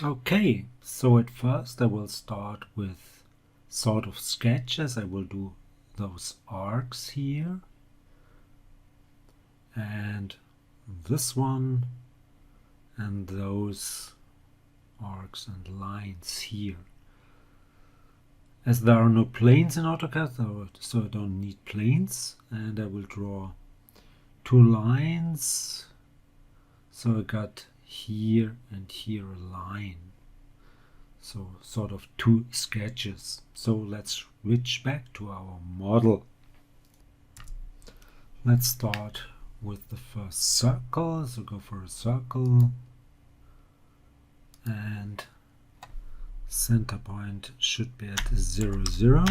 Okay, so at first I will start with sort of sketches. I will do those arcs here and this one and those arcs and lines here. As there are no planes in Autocad, so I don't need planes, and I will draw two lines. So I got here and here a line. So sort of two sketches. So let's switch back to our model. Let's start with the first circle. So go for a circle and center point should be at 0, 0.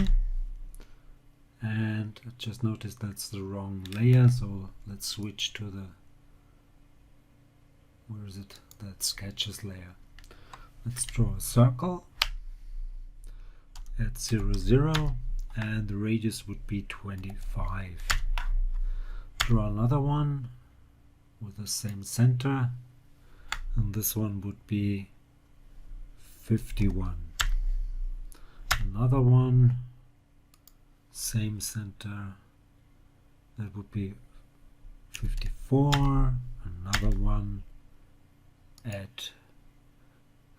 And I just noticed that's the wrong layer, so let's switch to the, where is it? That sketches layer. Let's draw a circle at 0, 0, and the radius would be 25. Draw another one with the same center, and this one would be 51. Another one, same center, that would be 54. Another one at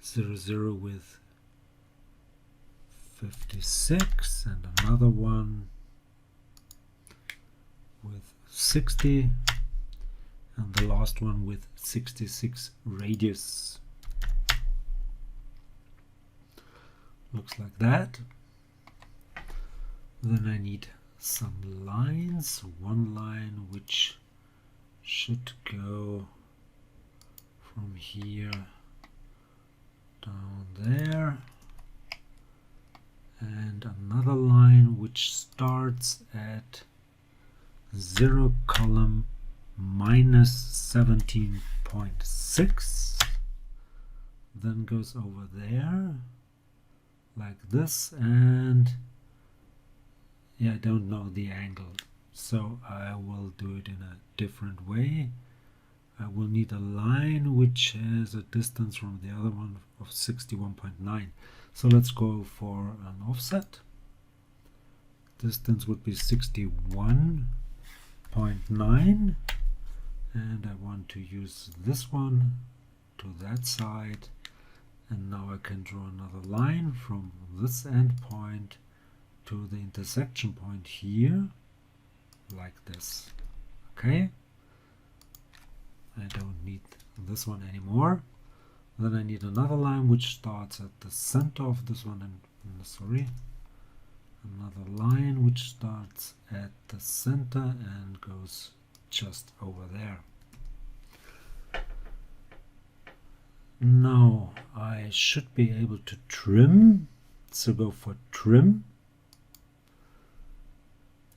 0, 0 with 56, and another one with 60, and the last one with 66 radius. Looks like that. Then I need some lines, one line which should go from here down there, and another line which starts at 0 column minus 17.6, then goes over there like this, and yeah, I don't know the angle, so I will do it in a different way. I will need a line which has a distance from the other one of 61.9. So let's go for an offset. Distance would be 61.9, and I want to use this one to that side, and now I can draw another line from this end point to the intersection point here, like this. Okay, I don't need this one anymore. Then I need another line which starts at the center of this one, and another line which starts at the center and goes just over there. Now I should be able to trim, so go for trim,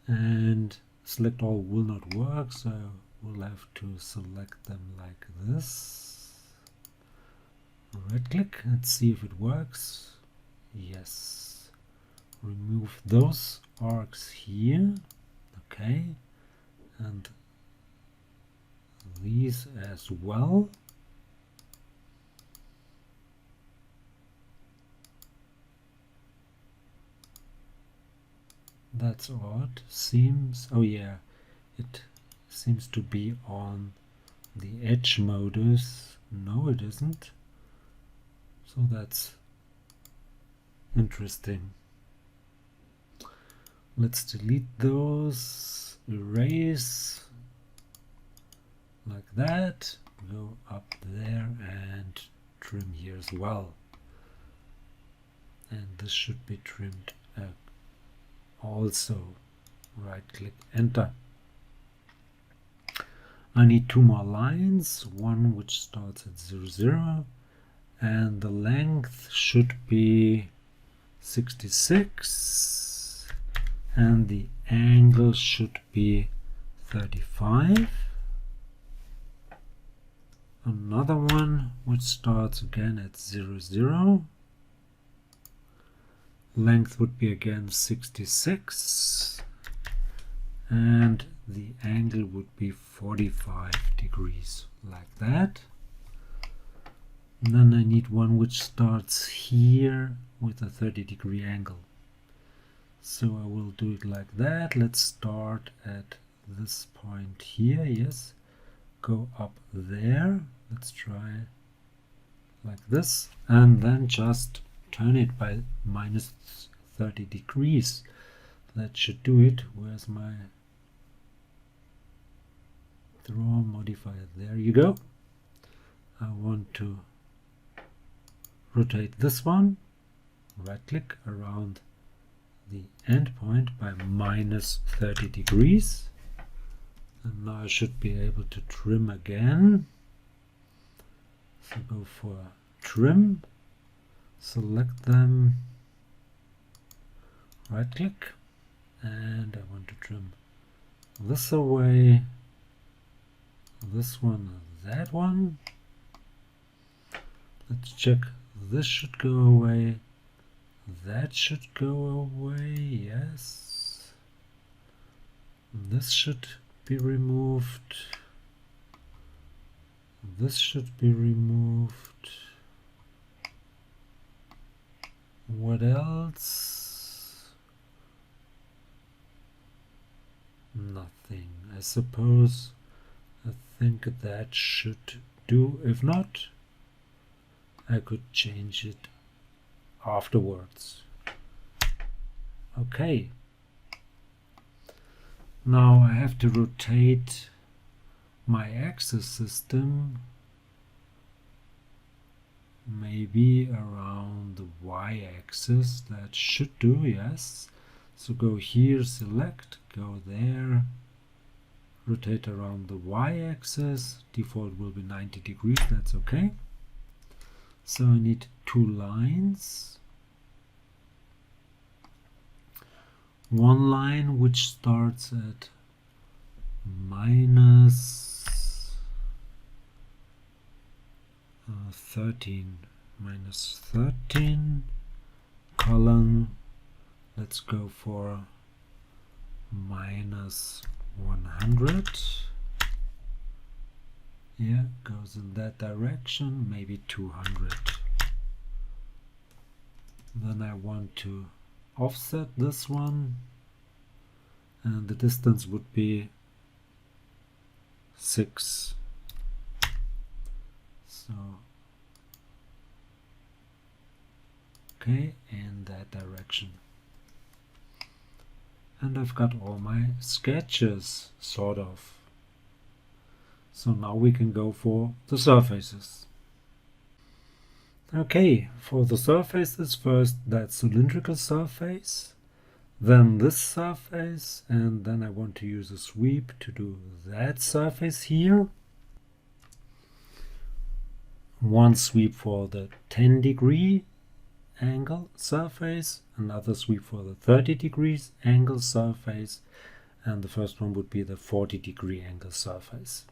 and select all will not work, so we'll have to select them like this. Right click and see if it works. Yes. Remove those arcs here. Okay. And these as well. That's odd. Seems, oh yeah, it seems to be on the edge modus. No, it isn't. So that's interesting. Let's delete those, erase, like that, go up there and trim here as well. And this should be trimmed also. Right click, enter. I need two more lines, one which starts at 0, 0, and the length should be 66, and the angle should be 35. Another one which starts again at 0, 0. Length would be again 66, and the angle would be 45 degrees, like that. And then I need one which starts here with a 30-degree angle. So I will do it like that. Let's start at this point here, yes. Go up there. Let's try like this. And then just turn it by minus 30 degrees. That should do it. Where's my draw modifier? There you go. I want to rotate this one. Right click around the end point by minus 30 degrees. And now I should be able to trim again. So go for trim, select them, right click, and I want to trim this away, this one, that one. Let's check, this should go away, that should go away, yes. This should be removed. This should be removed. What else? Nothing. I suppose I think that should do. If not, I could change it afterwards. Okay. Now I have to rotate my axis system maybe around the y-axis. That should do, yes. So go here, select, go there, rotate around the y-axis. Default will be 90 degrees, that's okay. So I need two lines. One line which starts at minus 13, column, let's go for minus 100. Yeah, goes in that direction, maybe 200. Then I want to offset this one, and the distance would be 6. So okay, in that direction. And I've got all my sketches, sort of. So now we can go for the surfaces. Okay, for the surfaces, first that cylindrical surface, then this surface, and then I want to use a sweep to do that surface here. One sweep for the 10-degree angle surface, another sweep for the 30 degrees angle surface, and the first one would be the 40-degree angle surface.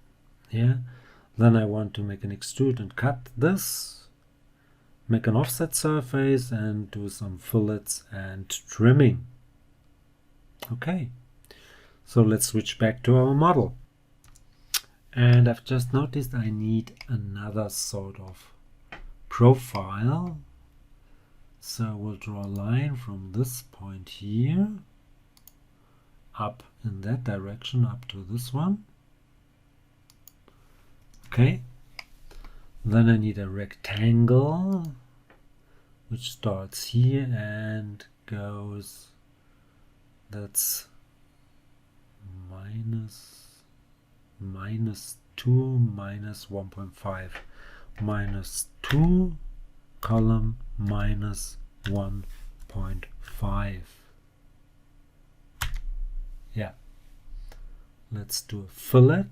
Yeah. Then I want to make an extrude and cut this, make an offset surface, and do some fillets and trimming. Okay, so let's switch back to our model. And I've just noticed I need another sort of profile. So we'll draw a line from this point here up in that direction up to this one. Okay, then I need a rectangle which starts here and goes, that's minus 2 minus 1.5 minus 2 column minus 1.5. Yeah, let's do a fillet.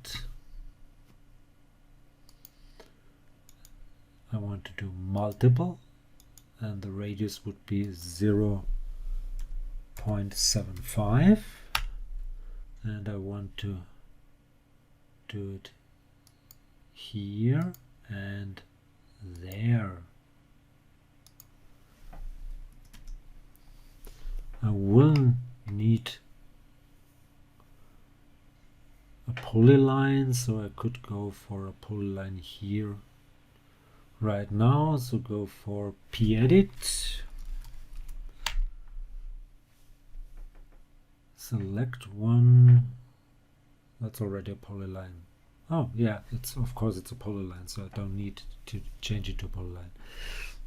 I want to do multiple, and the radius would be 0.75, and I want to do it here and there. I will need a polyline, so I could go for a polyline here right now, so go for P-Edit, select one. That's already a polyline. Oh yeah, it's of course it's a polyline, so I don't need to change it to polyline.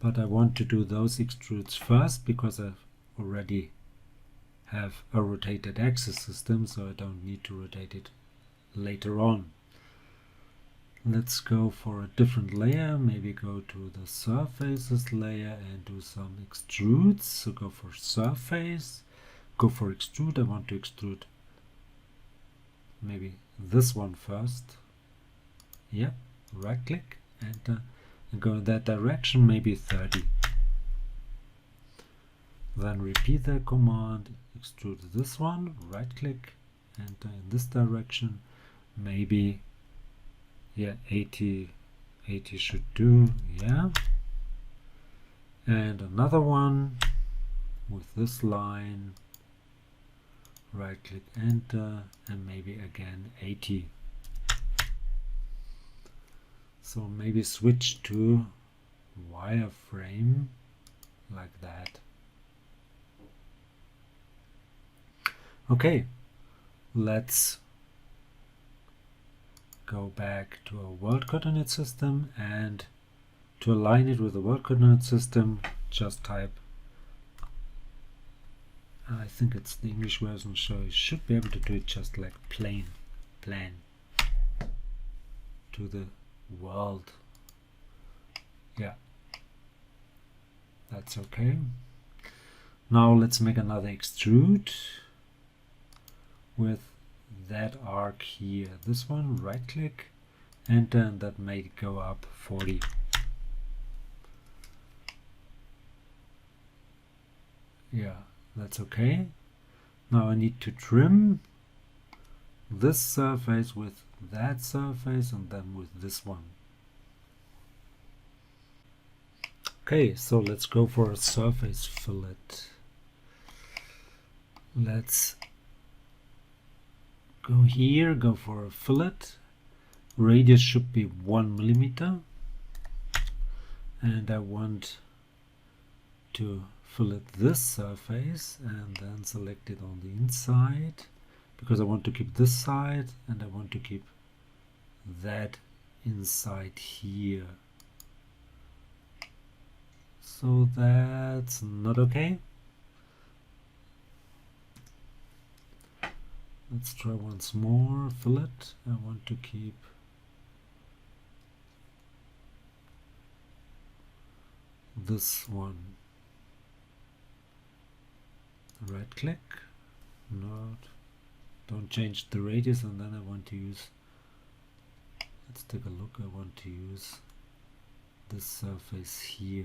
But I want to do those extrudes first because I already have a rotated axis system, so I don't need to rotate it later on. Let's go for a different layer, maybe go to the surfaces layer and do some extrudes. So go for surface, go for extrude. I want to extrude maybe this one first. Yeah, right click, enter, and go in that direction, maybe 30. Then repeat that command, extrude this one, right click, enter in this direction, maybe, yeah, 80 should do, yeah. And another one with this line, right click, enter, and maybe again 80. So maybe switch to wireframe like that. Okay, let's go back to our world coordinate system, and to align it with the world coordinate system, just type, I think it's the English version, so you should be able to do it just like plan to the world. Yeah, that's okay. Now let's make another extrude with that arc here. This one, right click, enter, and that may go up 40. Yeah, that's okay. Now I need to trim this surface with that surface and then with this one. Okay, so let's go for a surface fillet. Let's go here, go for a fillet. Radius should be 1 millimeter, and I want to fillet this surface and then select it on the inside, because I want to keep this side and I want to keep that inside here. So that's not okay. Let's try once more. Fillet. I want to keep this one. Right click. Don't change the radius, and then I want to use, let's take a look, I want to use this surface here.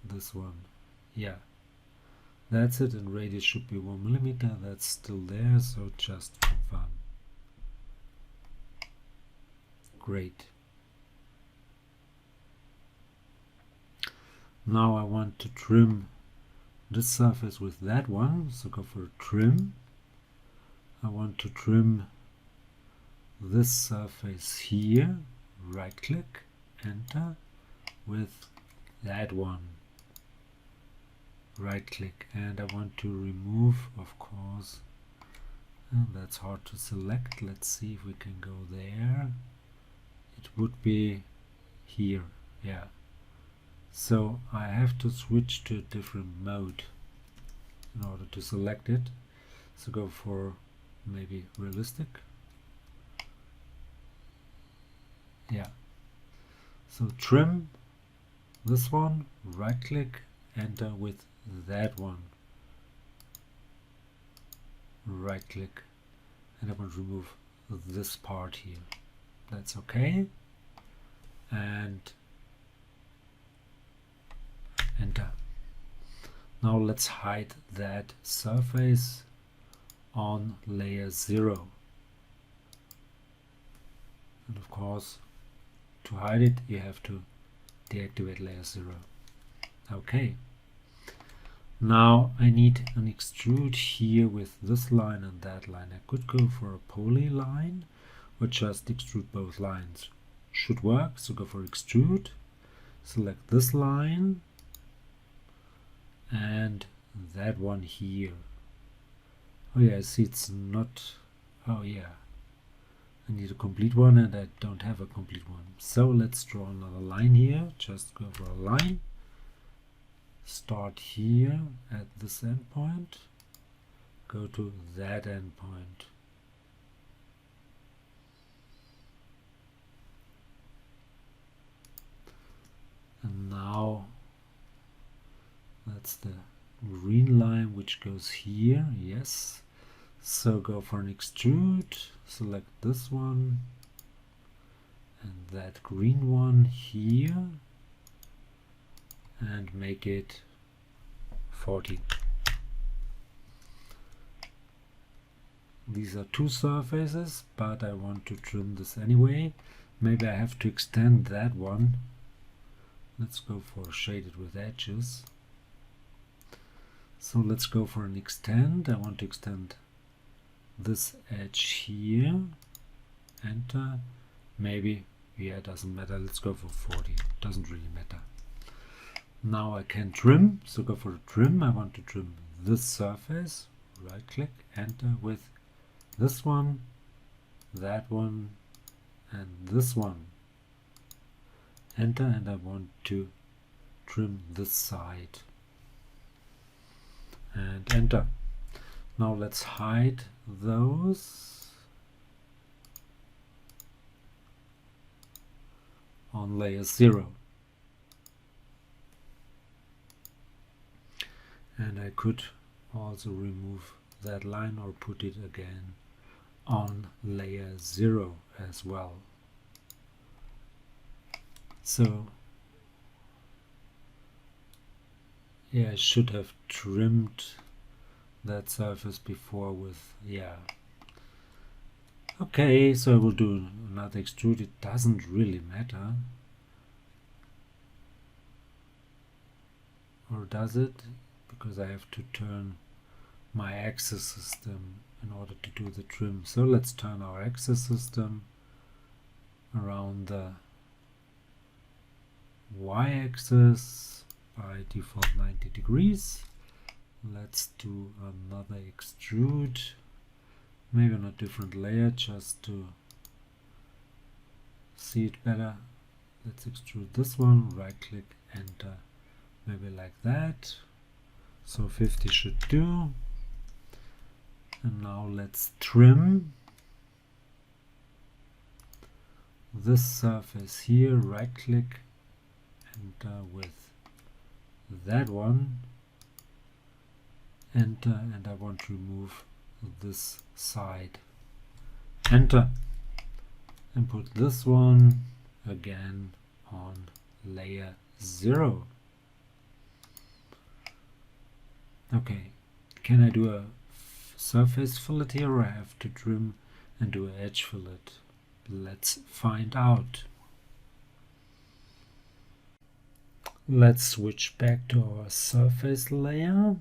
This one. Yeah. That's it, and radius should be 1 millimeter. That's still there, so just confirm. Great. Now I want to trim this surface with that one, so go for trim. I want to trim this surface here, right click, enter, with that one. Right click, and I want to remove, of course, and that's hard to select. Let's see if we can go there. It would be here, yeah. So I have to switch to a different mode in order to select it. So go for maybe realistic. Yeah. So trim this one, right click, enter with that one, right click, and I want to remove this part here. That's okay, and enter. Now let's hide that surface on layer 0, and of course to hide it you have to deactivate layer 0. Okay. Now I need an extrude here with this line and that line. I could go for a polyline or just extrude both lines. should work. So go for extrude, select this line and that one here. Oh yeah, I see it's not, oh yeah, I need a complete one and I don't have a complete one. So let's draw another line here. Just go for a line, start here at this endpoint, go to that endpoint. And now that's the green line which goes here, yes. So go for an extrude, select this one and that green one here and make it 40. These are two surfaces, but I want to trim this anyway. Maybe I have to extend that one. Let's go for shaded with edges. So let's go for an extend. I want to extend this edge here. Enter. Maybe, yeah, it doesn't matter. Let's go for 40. Doesn't really matter. Now I can trim. So go for a trim. I want to trim this surface. Right click, enter with this one, that one, and this one. Enter, and I want to trim this side. And enter. Now let's hide those on layer 0. And I could also remove that line or put it again on layer 0 as well. So yeah, I should have trimmed that surface before with, yeah. Okay, so I will do another extrude. It doesn't really matter. Or does it? Because I have to turn my axis system in order to do the trim. So let's turn our axis system around the y-axis by default 90 degrees. Let's do another extrude, maybe on a different layer just to see it better. Let's extrude this one, right click, enter, maybe like that. So 50 should do. And now let's trim this surface here, right click, enter with that one, enter, and I want to remove this side. Enter, and put this one again on layer 0. Okay, can I do a surface fillet here, or I have to trim and do an edge fillet? Let's find out. Let's switch back to our surface layer.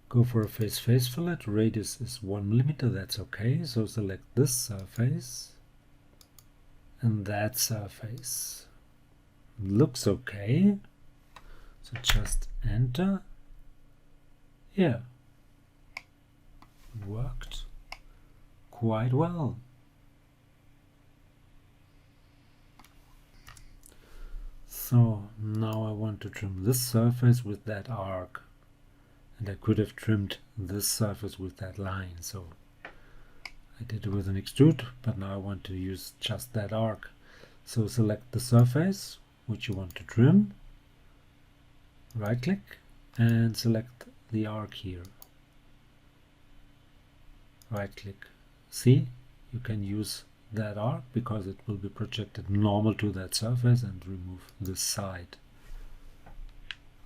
Go for a face fillet. Radius is 1 mm. That's okay. So select this surface and that surface. Looks okay. So just enter. Yeah, worked quite well. So now I want to trim this surface with that arc, and I could have trimmed this surface with that line, so I did it with an extrude, but now I want to use just that arc. So select the surface which you want to trim, right click and select the arc here, right click. See, you can use that arc because it will be projected normal to that surface, and remove this side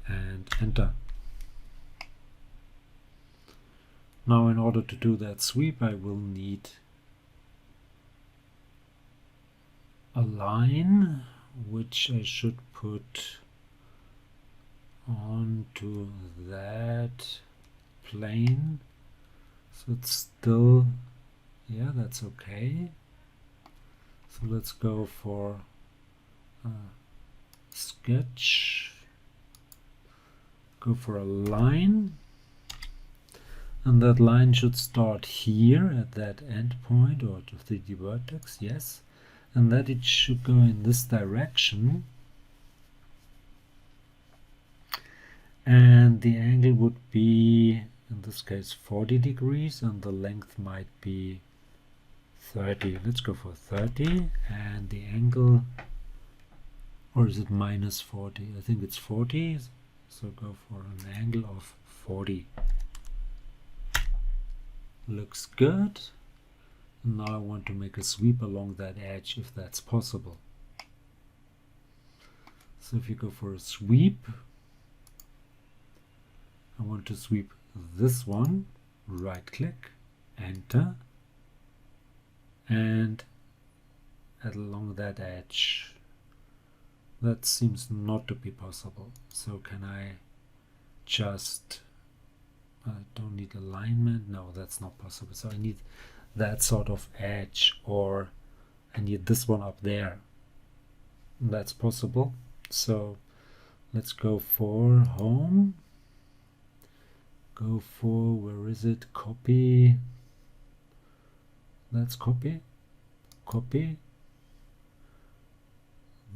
and enter. Now in order to do that sweep I will need a line which I should put onto that plane, so it's still, yeah, that's okay. So let's go for sketch, go for a line, and that line should start here at that end point or to 3D vertex, yes, and that it should go in this direction, and the angle would be in this case 40 degrees and the length might be 30. Let's go for 30, and the angle, or is it minus 40? I think it's 40, so go for an angle of 40. Looks good. Now I want to make a sweep along that edge if that's possible. So if you go for a sweep, I want to sweep this one, right click, enter, and along that edge. That seems not to be possible. So can I just, I don't need alignment, no, that's not possible. So I need that sort of edge, or I need this one up there. That's possible. So let's go for home, go for, where is it, copy, let's copy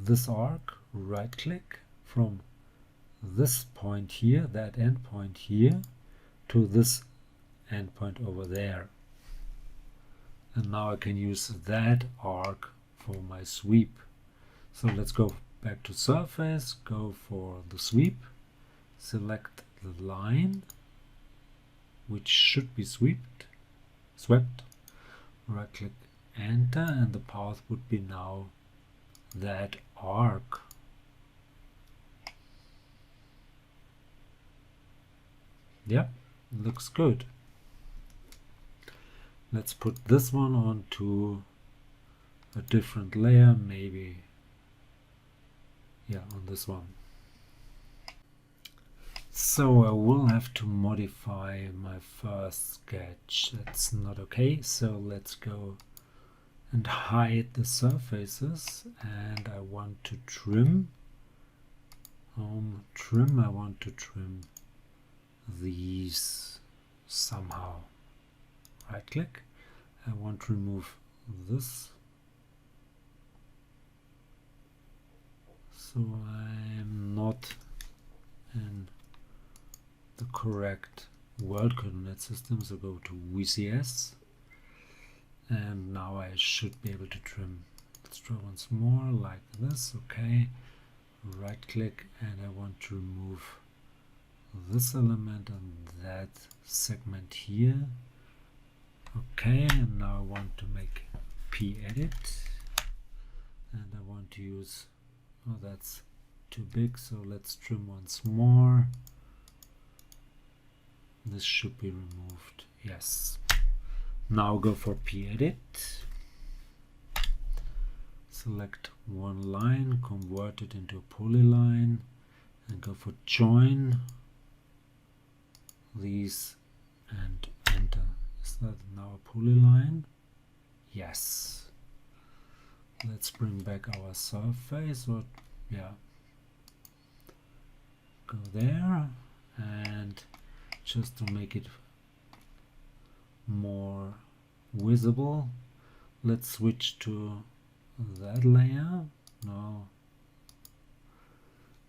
this arc, right click from this point here, that end point here, to this end point over there. And now I can use that arc for my sweep. So let's go back to surface, go for the sweep, select the line, which should be swept, right click, enter, and the path would be now that arc. Yep, looks good. Let's put this one onto a different layer, maybe, yeah, on this one. So I will have to modify my first sketch. That's not okay. So let's go and hide the surfaces, and I want to trim. Trim. I want to trim these somehow. Right click. I want to remove this. So I'm not in the correct world coordinate system, so go to VCS, and now I should be able to trim. Let's draw once more like this. Okay, right click, and I want to remove this element and that segment here. Okay, and now I want to make p-edit, and I want to use, oh, that's too big, so let's trim once more. This should be removed. Yes. Now go for p-edit. Select one line, convert it into a polyline, and go for join these and enter. Is that now a polyline? Yes. Let's bring back our surface, or yeah, go there, and just to make it more visible, let's switch to that layer now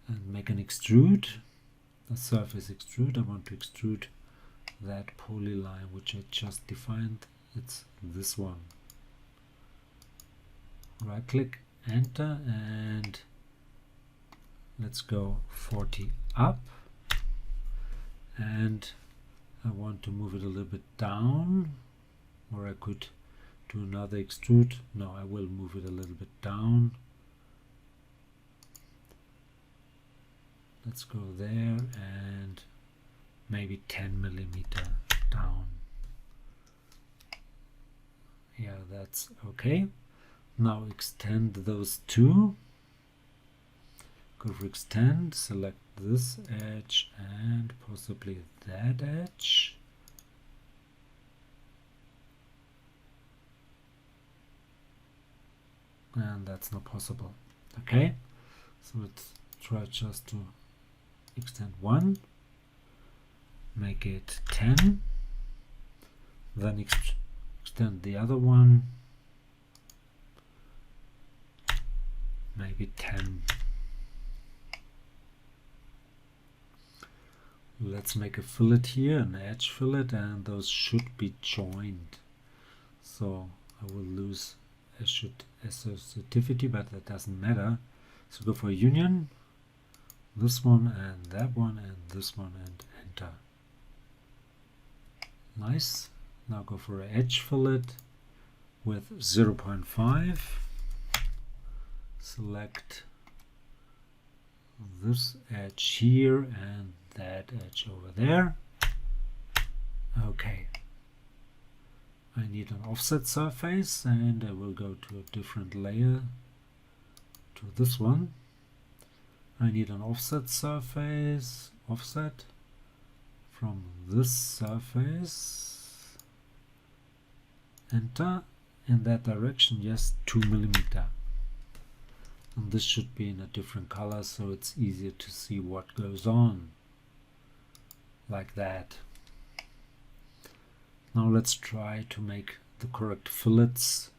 and make an extrude, the surface extrude. I want to extrude that polyline which I just defined. It's this one. Right click, enter, and let's go 40 up, and I want to move it a little bit down, or I could do another extrude. No, I will move it a little bit down. Let's go there, and maybe 10 millimeter down. Yeah, that's okay. Now extend those two. Go for extend, select this edge and possibly that edge. and that's not possible. Okay, so let's try just to extend one, make it 10, then extend the other one, maybe 10. Let's make a fillet here, an edge fillet, and those should be joined. So I will lose associativity, but that doesn't matter. So go for union, this one and that one and this one, and enter. Nice. Now go for an edge fillet with 0.5. Select this edge here and that edge over there. Okay. I need an offset surface, and I will go to a different layer, to this one. I need an offset surface, offset from this surface, enter, in that direction, yes, 2 millimeter. And this should be in a different color, so it's easier to see what goes on, like that. Now let's try to make the correct fillets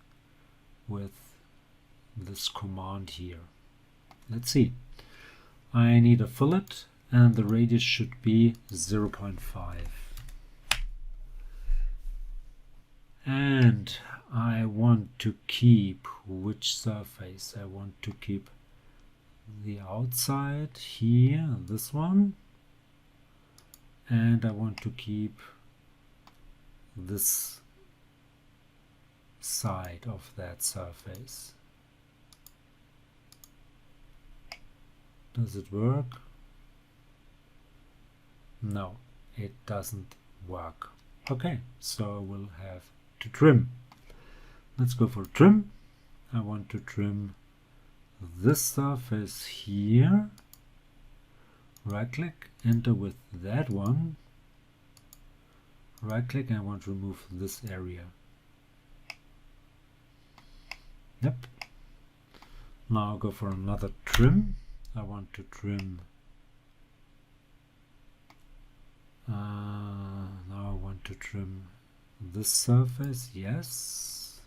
with this command here. Let's see. I need a fillet, and the radius should be 0.5. And I want to keep which surface? I want to keep the outside here, this one, and I want to keep this side of that surface. Does it work? No, it doesn't work. Okay, so we'll have to trim. Let's go for trim. I want to trim this surface here. Right click, enter with that one. Right click, and I want to remove this area. Yep. Now I'll go for another trim. I want to trim. Now I want to trim this surface. Yes.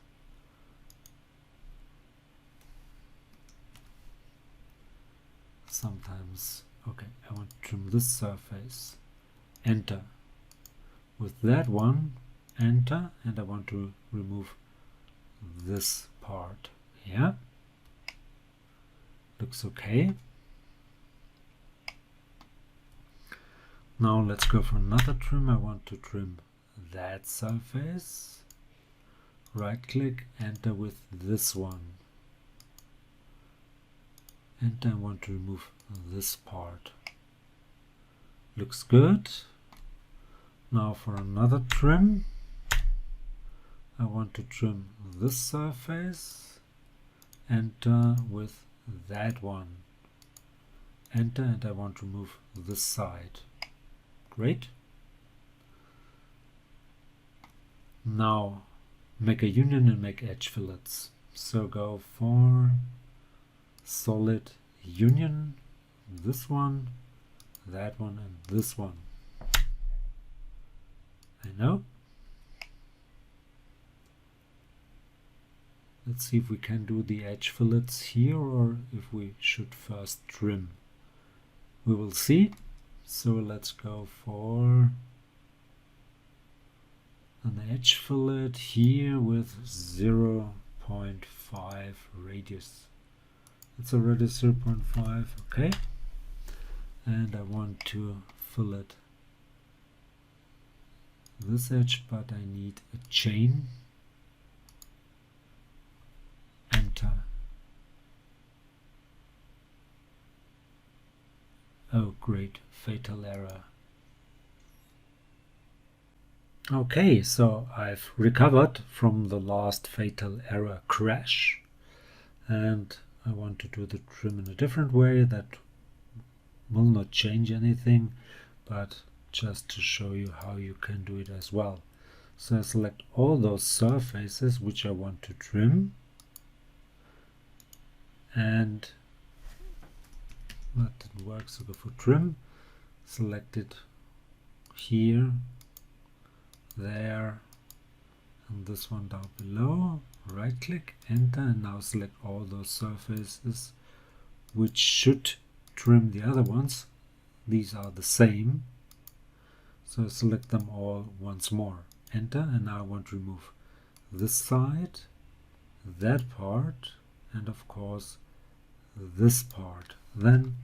Sometimes, okay, I want to trim this surface. Enter. With that one, enter, and I want to remove this part. Yeah, looks okay. Now let's go for another trim. I want to trim that surface. Right click, enter with this one. Enter, I want to remove this part. Looks good. Now for another trim, I want to trim this surface, enter with that one, enter, and I want to remove this side. Great. Now make a union and make edge fillets. So go for solid union, this one, that one, and this one. I know. Let's see if we can do the edge fillets here, or if we should first trim. We will see. So let's go for an edge fillet here with 0.5 radius. It's already 0.5, okay. And I want to fillet this edge, but I need a chain. Enter. Oh great, fatal error. Okay, so I've recovered from the last fatal error crash, and I want to do the trim in a different way that will not change anything, but just to show you how you can do it as well. So I select all those surfaces which I want to trim, and that didn't work, so go for trim, select it here, there, and this one down below, right click, enter, and now select all those surfaces which should trim the other ones. These are the same, so select them all once more, enter, and now I want to remove this side, that part, and of course this part. Then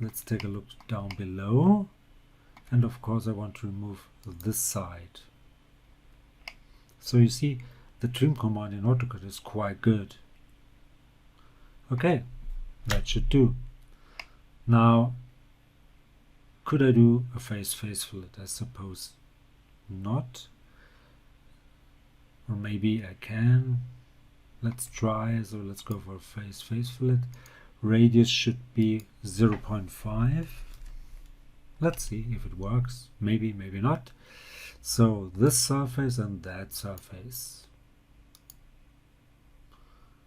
let's take a look down below, and of course I want to remove this side. So you see, the trim command in Autocad is quite good. Okay, that should do. Now, could I do a face fillet? I suppose not. Or maybe I can. Let's try. So let's go for a face fillet. Radius should be 0.5. Let's see if it works. Maybe, maybe not. So this surface and that surface.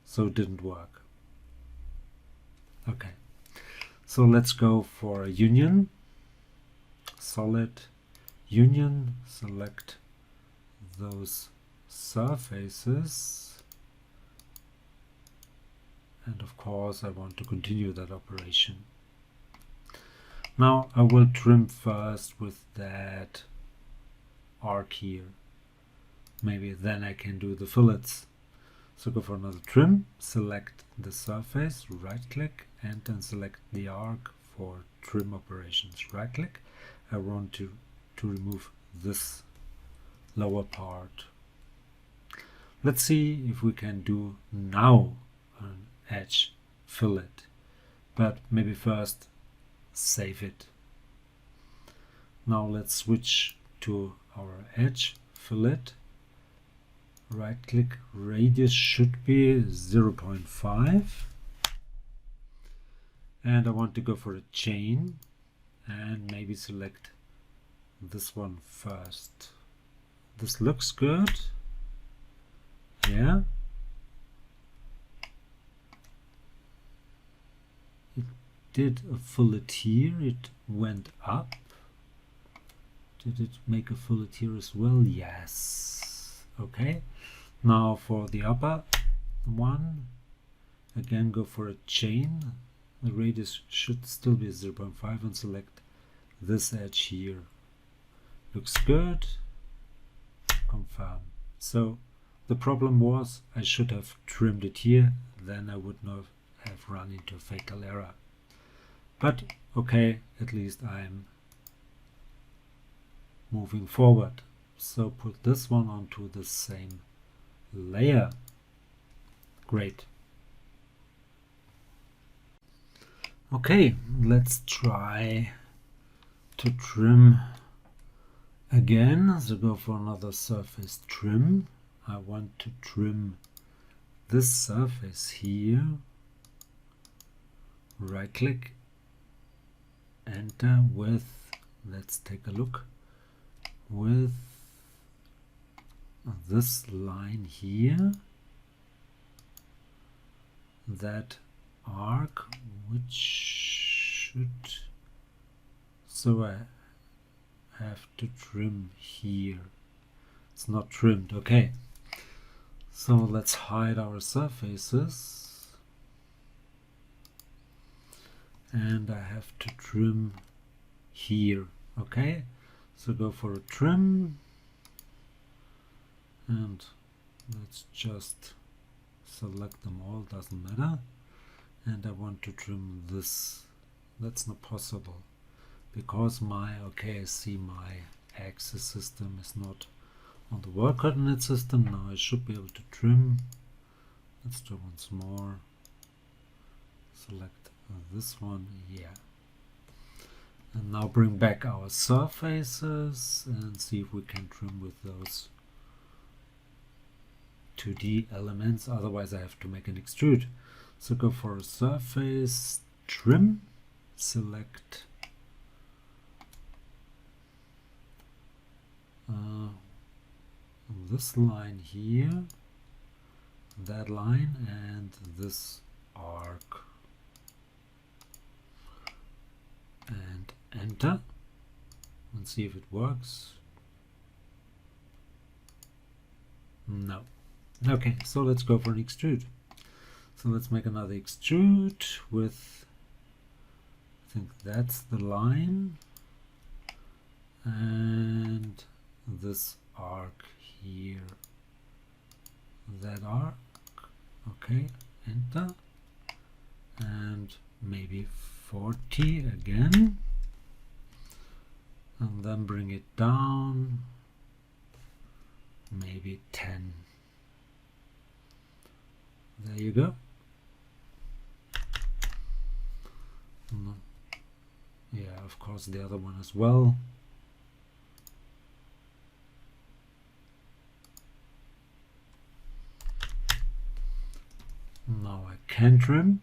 So it didn't work. Okay. So let's go for a union. Solid union. Select those surfaces. And of course I want to continue that operation. Now I will trim first with that arc here. Maybe then I can do the fillets. So go for another trim, select the surface, right click, and then select the arc for trim operations. Right click. I want to remove this lower part. Let's see if we can do now an edge fillet, but maybe first save it. Now let's switch to our edge fillet. Right click, radius should be 0.5, and I want to go for a chain and maybe select this one first. This looks good. Yeah, it did a fillet here, it went up. Did it make a fillet here as well? Yes. Okay. Now for the upper one, again go for a chain. The radius should still be 0.5 and select this edge here. Looks good. Confirm. So the problem was I should have trimmed it here, then I would not have run into a fatal error. But okay, at least I'm moving forward. So put this one onto the same layer. Great. Okay, let's try to trim again. So go for another surface trim. I want to trim this surface here. Right click, enter with, let's take a look, with this line here, that arc, which should, so I have to trim here. It's not trimmed. Okay, so let's hide our surfaces, and I have to trim here. Okay, so go for a trim, and let's just select them all, doesn't matter, and I want to trim this. That's not possible because my, okay, I see my axis system is not on the work coordinate system. Now I should be able to trim. Let's do once more, select this one, yeah, and now bring back our surfaces and see if we can trim with those 2D elements, otherwise I have to make an extrude. So go for a surface trim, select this line here, that line, and this arc and enter and see if it works. No. Okay, so let's go for an extrude. So let's make another extrude with, I think that's the line, and this arc here, that arc. Okay, enter, and maybe 40 again, and then bring it down, maybe 10. There you go. Yeah, of course the other one as well. Now I can trim.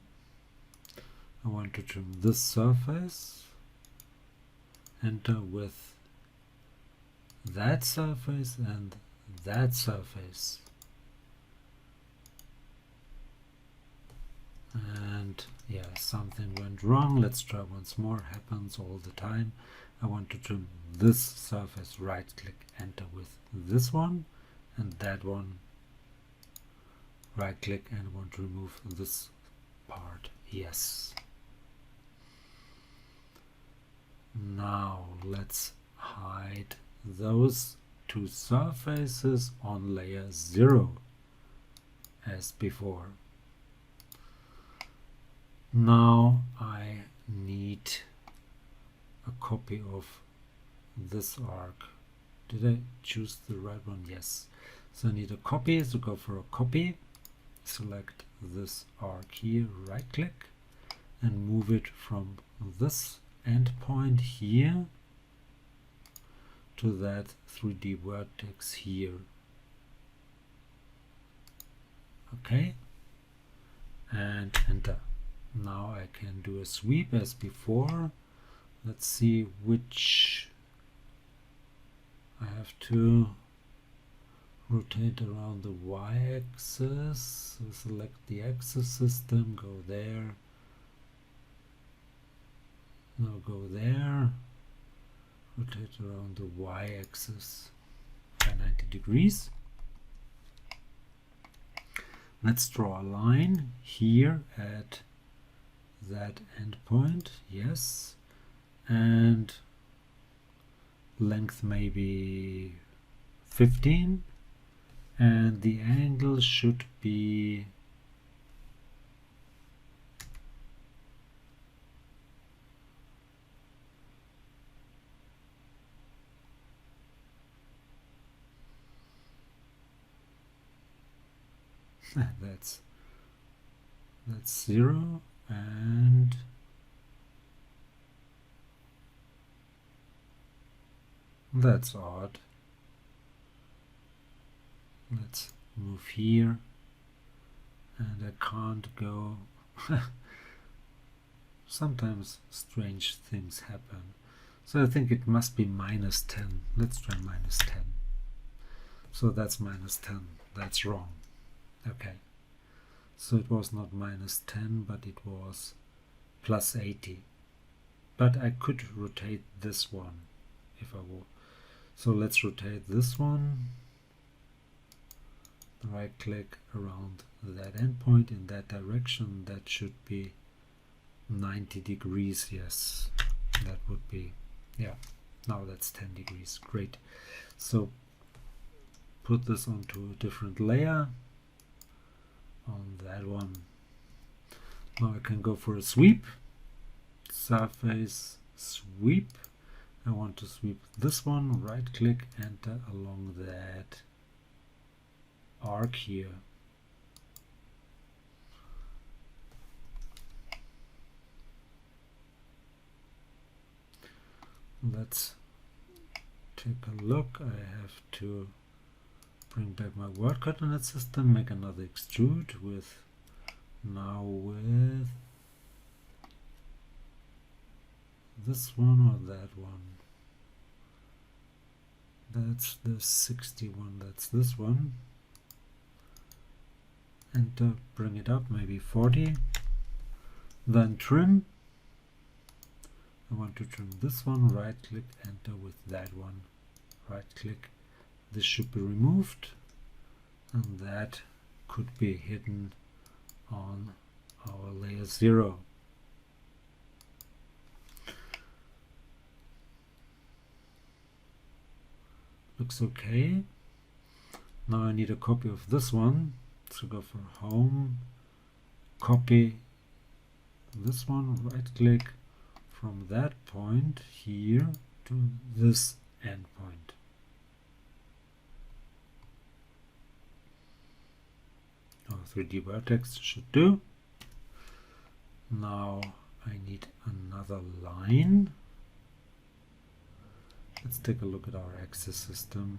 I want to trim this surface. Enter with that surface and that surface. And yeah, something went wrong. Let's try once more. Happens all the time. I want to trim this surface. Right click, enter with this one and that one. Right click and want to remove this part. Yes. Now let's hide those two surfaces on layer 0 as before. Now I need a copy of this arc. Did I choose the right one? Yes. So I need a copy, so go for a copy. Select this arc here, right click, and move it from this endpoint here to that 3D vertex here. Okay, and enter. Now I can do a sweep as before. Let's see which I have to rotate around the y-axis. So select the axis system, go there. Now go there. Rotate around the y-axis by 90 degrees. Let's draw a line here at that endpoint, yes, and length maybe 15, and the angle should be that's 0, and that's odd. Let's move here, and I can't go. Sometimes strange things happen. So I think it must be -10. Let's try -10. So that's -10. That's wrong. Okay. So it was not -10, but it was +80. But I could rotate this one if I will. So let's rotate this one. Right click around that endpoint in that direction. That should be 90 degrees. Yes, that would be, yeah. Now that's 10 degrees. Great. So put this onto a different layer. On that one. Now I can go for a sweep. Surface sweep. I want to sweep this one. Right click, enter along that arc here. Let's take a look. I have to bring back my word coordinate system, make another extrude with, now with this one or that one. That's the 61, that's this one. Enter, bring it up, maybe 40. Then trim. I want to trim this one, right click, enter with that one, right click. This should be removed, and that could be hidden on our layer 0. Looks okay. Now I need a copy of this one, so go for home, copy this one, right click from that point here to this endpoint. Our 3D vertex should do. Now I need another line. Let's take a look at our axis system.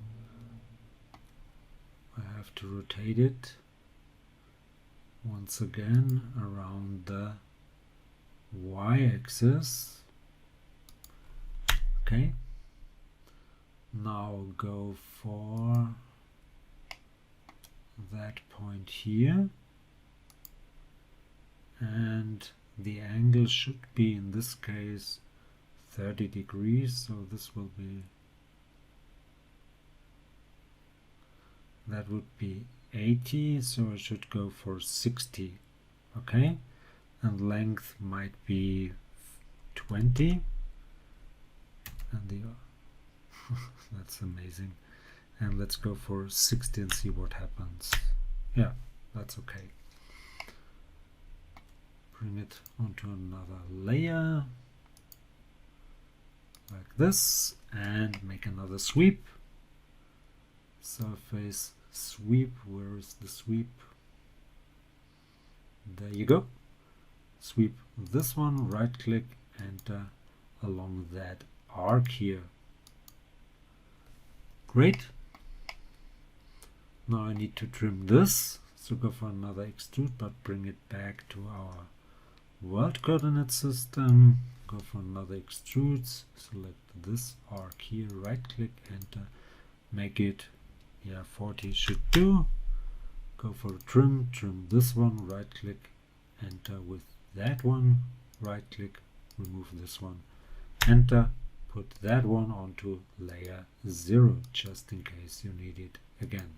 I have to rotate it once again around the y-axis. Okay. Now go for that point here, and the angle should be, in this case, 30 degrees, so this will be, that would be 80, so I should go for 60. Okay, and length might be 20, and the that's amazing. And let's go for 60 and see what happens. Yeah, that's okay. Bring it onto another layer like this, and make another sweep. Surface sweep. Where is the sweep? There you go. Sweep this one, right click, enter along that arc here. Great. Now I need to trim this, so go for another extrude, but bring it back to our world coordinate system. Go for another extrudes, select this arc here, right click, enter, make it, yeah, 40 should do. Go for trim, trim this one, right click, enter with that one, right click, remove this one, enter, put that one onto layer 0, just in case you need it again.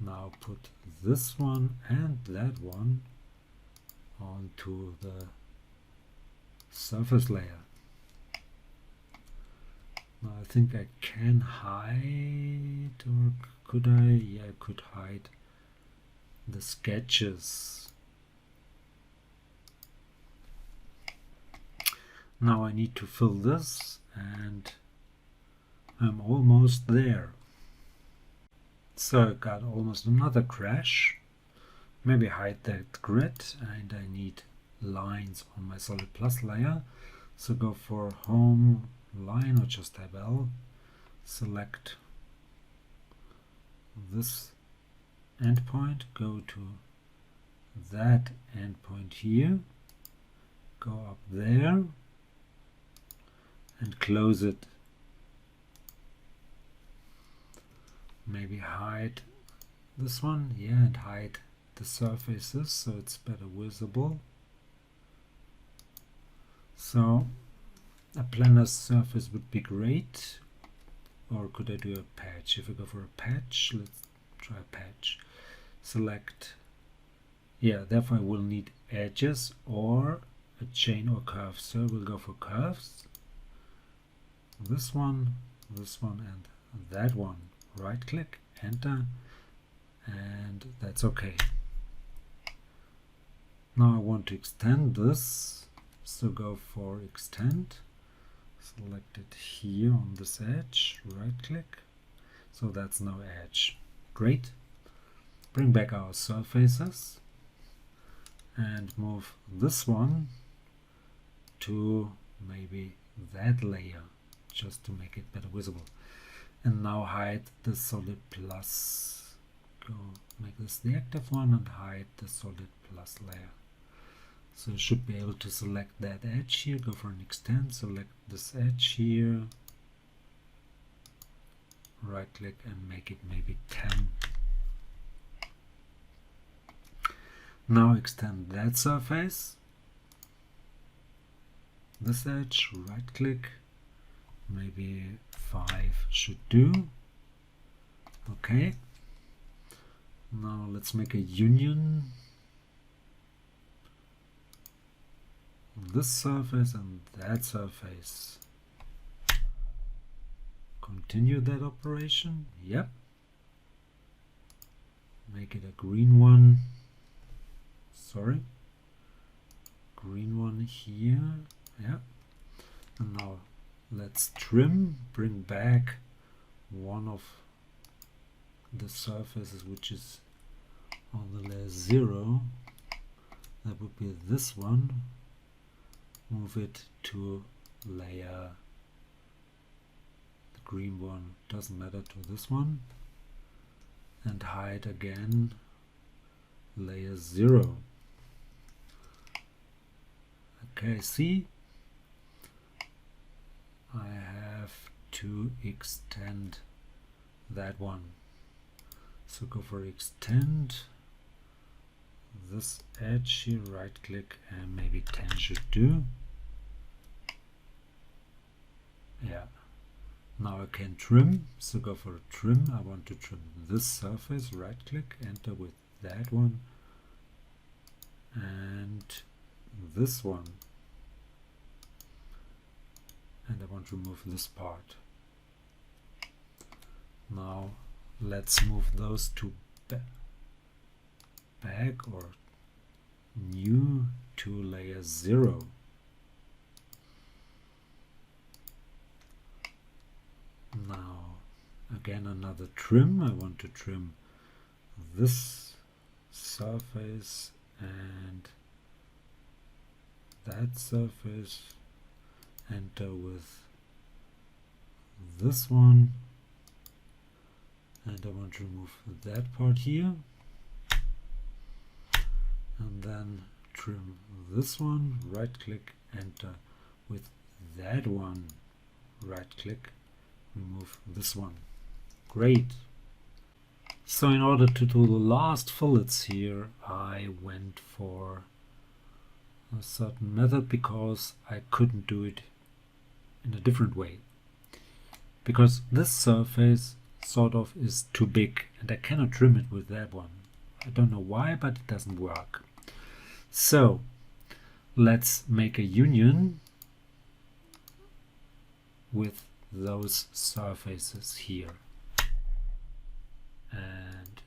Now put this one and that one onto the surface layer. Now I think I can hide, or could I? Yeah, I could hide the sketches. Now I need to fill this, and I'm almost there. So I got almost another crash. Maybe hide that grid, and I need lines on my Solid Plus layer. So go for home, line, or just type L. Select this endpoint, go to that endpoint here, go up there and close it. Maybe hide this one, yeah, and hide the surfaces so it's better visible. So a planar surface would be great, or could I do a patch? If I go for a patch, let's try a patch. Select, yeah, therefore I will need edges or a chain or curve, so we'll go for curves. This one, and that one. Right click, enter, and that's okay. Now I want to extend this, so go for extend, select it here on this edge, right click, so that's no edge. Great. Bring back our surfaces and move this one to maybe that layer, just to make it better visible. And now hide the Solid Plus. Go make this the active one and hide the Solid Plus layer. So you should be able to select that edge here, go for an extend, select this edge here, right click and make it maybe 10. Now extend that surface this edge, right click, maybe 5 should do. Okay, now let's make a union on this surface and that surface. Continue that operation. Yep. Make it a green one. Sorry. Green one here. Yeah. And now let's trim, bring back one of the surfaces which is on the layer 0. That would be this one. Move it to layer, the green one doesn't matter, to this one, and hide again layer 0. Okay, see, I have to extend that one, so go for extend this edge here, right click, and maybe 10 should do. Yeah, now I can trim, so go for a trim. I want to trim this surface, right click, enter with that one, and this one, and I want to remove this part. Now let's move those two back or new to layer 0. Now again another trim. I want to trim this surface and that surface, enter with this one, and I want to remove that part here, and then trim this one, right click, enter with that one, right click, remove this one. Great. So in order to do the last fillets here, I went for a certain method because I couldn't do it in a different way, because this surface sort of is too big and I cannot trim it with that one. I don't know why, but it doesn't work. So let's make a union with those surfaces here. And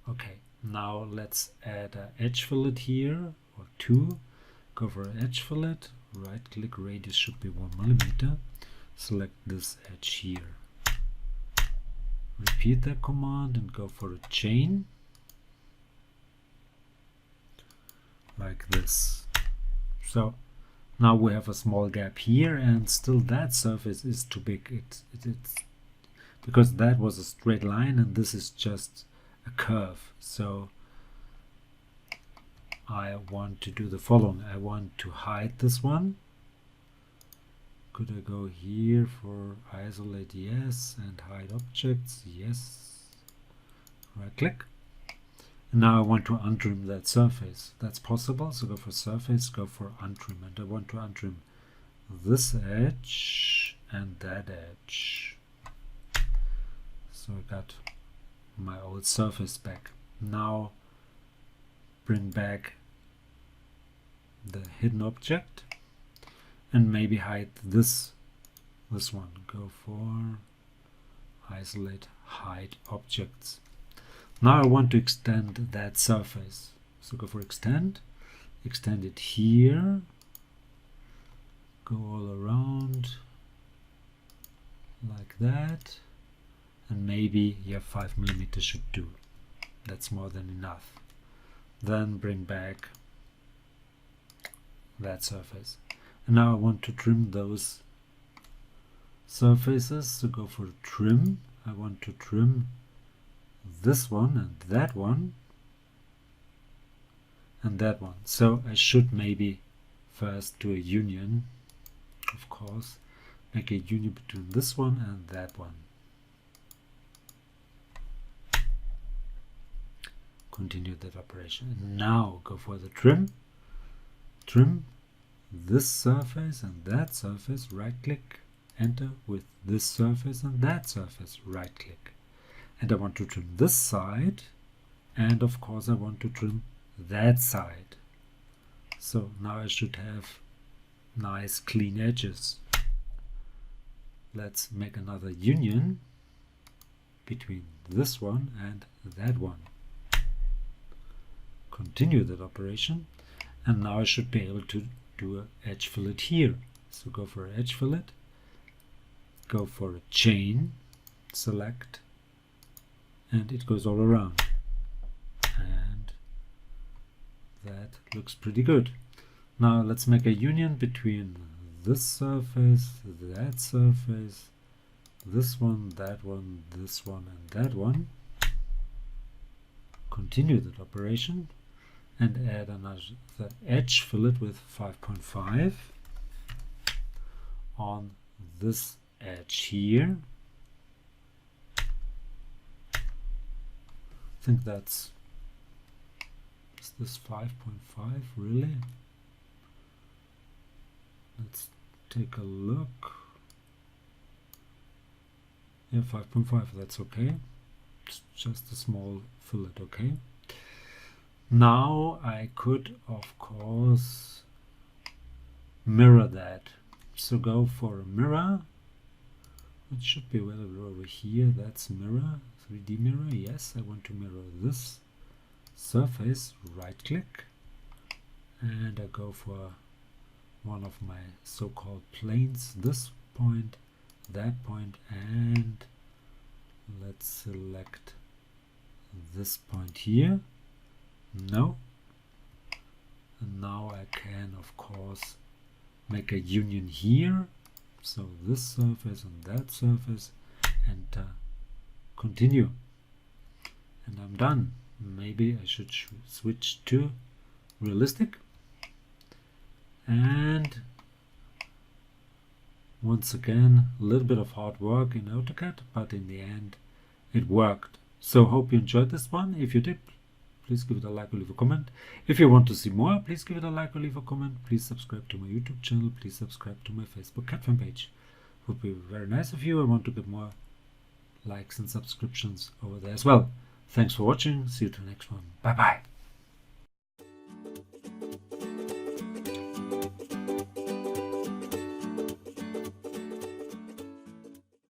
okay, now let's add an edge fillet here, or 2. Go for an edge fillet, right click, radius should be 1 millimeter. Select this edge here. Repeat that command and go for a chain, like this. So now we have a small gap here, and still that surface is too big. It's because that was a straight line and this is just a curve. So I want to do the following. I want to hide this one. Could I go here for isolate? Yes. And hide objects? Yes. Right click. And now I want to untrim that surface. That's possible. So go for surface, go for untrim. And I want to untrim this edge and that edge. So I got my old surface back. Now bring back the hidden object and maybe hide this one. Go for isolate, hide objects. Now I want to extend that surface. So go for extend, extend it here, go all around like that, and maybe 5 millimeters should do. That's more than enough. Then bring back that surface. And now I want to trim those surfaces, so go for trim. I want to trim this one and that one and that one. So I should maybe first do a union, of course, make a union between this one and that one. Continue that operation. And now go for the trim. Trim this surface and that surface, right click, enter with this surface and that surface, right click. And I want to trim this side, and of course I want to trim that side. So now I should have nice clean edges. Let's make another union between this one and that one. Continue that operation, and now I should be able to do an edge fillet here. So go for an edge fillet, go for a chain, select, and it goes all around. And that looks pretty good. Now let's make a union between this surface, that surface, this one, this one, and that one. Continue that operation and add another edge fillet with 5.5 on this edge here. I think that's, is this 5.5 really? Let's take a look. Yeah, 5.5, that's okay. It's just a small fillet, okay. Now I could of course mirror that. So go for a mirror. It should be available over here. That's mirror, 3D mirror. Yes, I want to mirror this surface. Right click, and I go for one of my so-called planes, this point, that point, and let's select this point here. No. And now I can of course make a union here. So this surface and that surface, and continue. And I'm done. Maybe I should switch to realistic. And once again, a little bit of hard work in Autocad, but in the end it worked. So hope you enjoyed this one. If you did, please give it a like or leave a comment. If you want to see more, please give it a like or leave a comment. Please subscribe to my YouTube channel. Please subscribe to my Facebook CAD fan page. It would be very nice of you. I want to get more likes and subscriptions over there as well. Thanks for watching. See you to the next one. Bye bye.